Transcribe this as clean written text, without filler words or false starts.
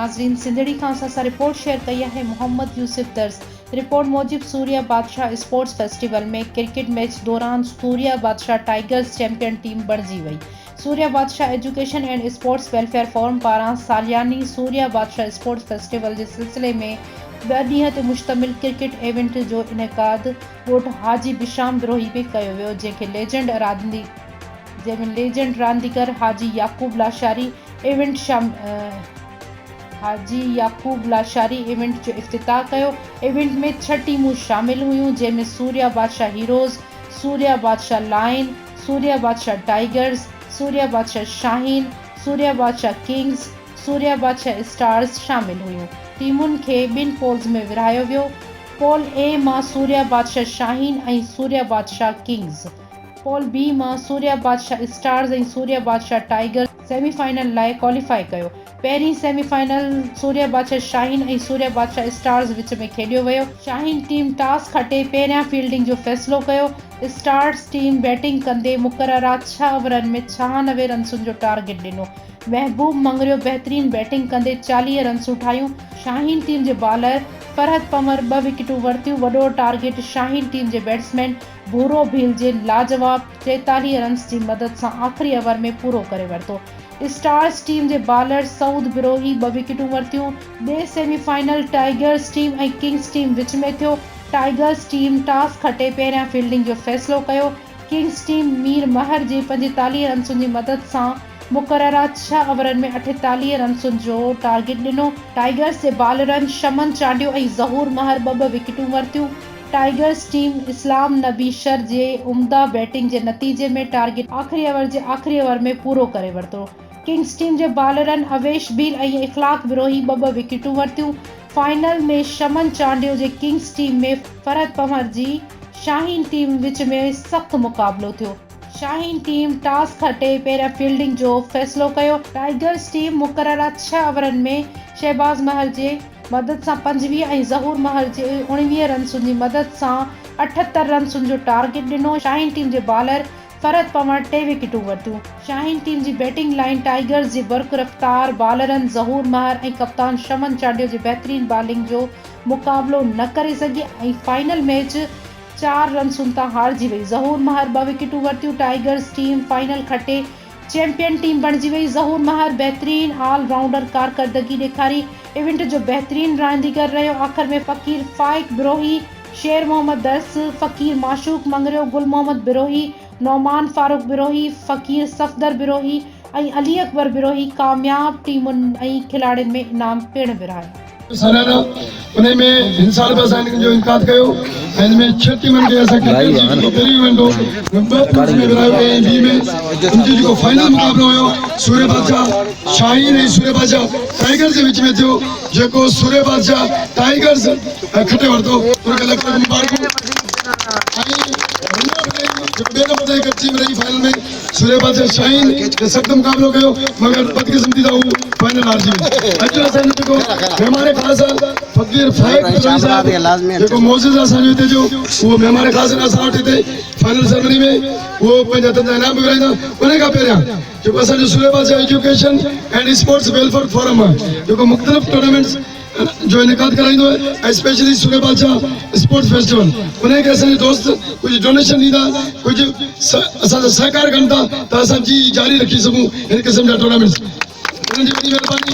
नाज़रीन सिंधड़ी खां सां रिपोर्ट शेयर कई है मोहम्मद यूसुफ दर्स। रिपोर्ट मूजिब सूर्या बादशाह स्पोर्ट्स फेस्टिवल में क्रिकेट मैच दौरान सूर्या बादशाह टाइगर्स चैंपियन टीम बणिजी वई। सूर्या बादशाह education and sports welfare forum पारां सालियानी सूर्या बादशाह स्पोर्ट्स फेस्टिवल के सिलसिले में 2 ॾींहं ते मुश्तमिल क्रिकेट इवेंट जो इनेकाद ॻोठ हाजी बिशाम बिरोही में कयो वियो, जंहिंमें लेजेंड रांदीगर हाजी याकूब लाशारी इवेंट जो इफ्तिताह कयो। इवेंट में 6 टीमूं शामिल हुयूं, जंहिंमें सूर्या बादशाह हीरोज़, सूर्या बादशाह लायन, सूर्या बादशाह टाइगर्स, सूर्या बादशाह शाहीन, सूर्या बादशाह किंग्स, सूर्या बादशाह स्टार्स शामिल हुयूं। टीमुनि खे 2 पोल्स में विरहायो वियो। पोल ए मां सूर्या बादशाह शाहीन ऐं सूर्या बादशाह किंग्स, पोल बी मां सूर्या बादशाह स्टार्स ऐं सूर्या बादशाह टाइगर्स सेमीफाइनल लाइ क्वालिफाई कयो। पहिरीं सेमीफाइनल सूर्या बादशाह शाहीन ऐं सूर्या बादशाह स्टार्स विच में खेॾियो वियो। शाहीन टीम टॉस खटे पहिरियां फील्डिंग जो फ़ैसिलो कयो। स्टार्स टीम बैटिंग कंदे मुक़ररा 6 ओवरनि में 96 रन्सुनि जो टारगेट ॾिनो। महबूब मंगरियो बहितरीन बैटिंग कंदे 40 रन्सूं ठाहियूं। शाहीन टीम जे बालर फरहत पमर 2 विकेटूं वरितियूं। वॾो टारगेट शाहीन टीम जे बैट्समैन भूरो भील जे लाजवाब 43 रन्स जी मदद सां आख़िरी ओवर में पूरो करे वरितो। स्टार्स टीम जे बालर सऊद बिरोही 2 विकेटूं वरितियूं। ॿिए सेमीफाइनल टाइगर्स टीम ऐं किंग्स टीम विच में थियो। टाइगर्स टीम टॉस खटे पहिरियां फील्डिंग जो फ़ैसिलो कयो। किंग्स टीम मीर महर जे 45 रन्सुनि जी मदद सां मुक़ररा 6 ओवरनि में 48 रन्सुनि जो टारगेट ॾिनो। टाइगर्स जे बालरनि शमन चांडियो ऐं ज़हूर महर 2 विकेटूं वरितियूं। टाइगर्स टीम इस्लाम नबी शर जे उम्दा बैटिंग जे नतीजे में टारगेट आख़िरी ओवर में पूरो करे वरितो। किंग्स टीम जे बालरनि अवेश भील ऐं इख़लाक़ बिरोही 2 विकेटूं वरितियूं। फाइनल में शमन चांडियो जे किंग्स टीम में फरहत पमर जी शाहीन टीम विच में सख़्त मुक़ाबिलो थियो। शाहीन टीम टॉस खटे पहिरियां फील्डिंग जो फ़ैसिलो कयो। टाइगर्स टीम मुक़ररा 6 ओवरनि में शहबाज़ महर जे मदद सां 25 ऐं ज़हूर महर जे 19 रन्सुनि जी मदद सां 78 रन्सुनि जो टारगेट ॾिनो। शाहीन टीम जे बालर फरहत पमर 3 विकेटूं वरितियूं। शाहीन टीम जी बैटिंग लाइन टाइगर्स जी बर्क़ रफ़्तार बालरनि ज़हूर महर ऐं कप्तान शमन चांडियो जे बहितरीन बॉलिंग जो मुक़ाबिलो न करे सघी ऐं फाइनल मैच 4 रन्सुनि तां हारिजी वई। ज़हूर महर 2 विकेटूं वरितियूं। टाइगर्स टीम फाइनल खटे चैंपियन टीम बणिजी वई। ज़हूर महर बहितरीन ऑल राउंडर कारकर्दगी ॾेखारी। इवेंट जो बहितरीन रांदीगर रहियो। आख़िर में फ़कीर फाइक बिरोही, शेर मोहम्मद दर्स, फ़कीर माशूक मंगरियो, गुल मोहम्मद बिरोही, नौमान फारूक बिरोही, फ़कीर सफ़दर बिरोही ऐं अली अकबर बिरोही कामयाब टीमुनि ऐं खिलाड़ियुनि में इनाम पिणु विरहाया। सालाना उन्हें में हिंसार बसाने जो इनकार कयो। इनमें 6 टीमन के ऐसा क्रिकेट पेरी इवेंट हो में विरायो ए बी में उनकी जो फाइनल मुकाबलो हुयो सूर्य बादशाह शाहीन ऐं सूर्य बादशाह टाइगर्स जे विच में थियो, जेको सूर्य बादशाह टाइगर्स खटे वरतो। उनके लखन मुबारक टीम रही फाइनल में सूर्य बादशाह शाहीन के सख्त मुकाबलो कयो, मगर बदकिस्मती था वो फाइनल हार जी। अॼु असां जेको मेहमान ख़ास फ़कीर फाइक जेको मोज़िज़ असांजो हिते जो उहो मेहमान ख़ास असां वटि हिते फाइनल सेरेमनी में उहो पंहिंजा हथनि जा इनाम बि विराईंदा। उन खां पहिरियां जेको असांजो सूर्य बादशाह education and sports welfare forum आहे, जेको मुख़्तलिफ़ टूर्नामेंट्स जो इनकाद कराइंदो है, स्पेशली सूर्य बादशाह स्पोर्ट्स फेस्टिवल। उन्हें के असांजे दोस्त कुछ डोनेशन ॾींदा, कुछ असां सहकार कनि था त असां जी जारी रखी सघूं इन क़िस्म जा टूर्नामेंट्स। उन्हनि जी वॾी महिरबानी।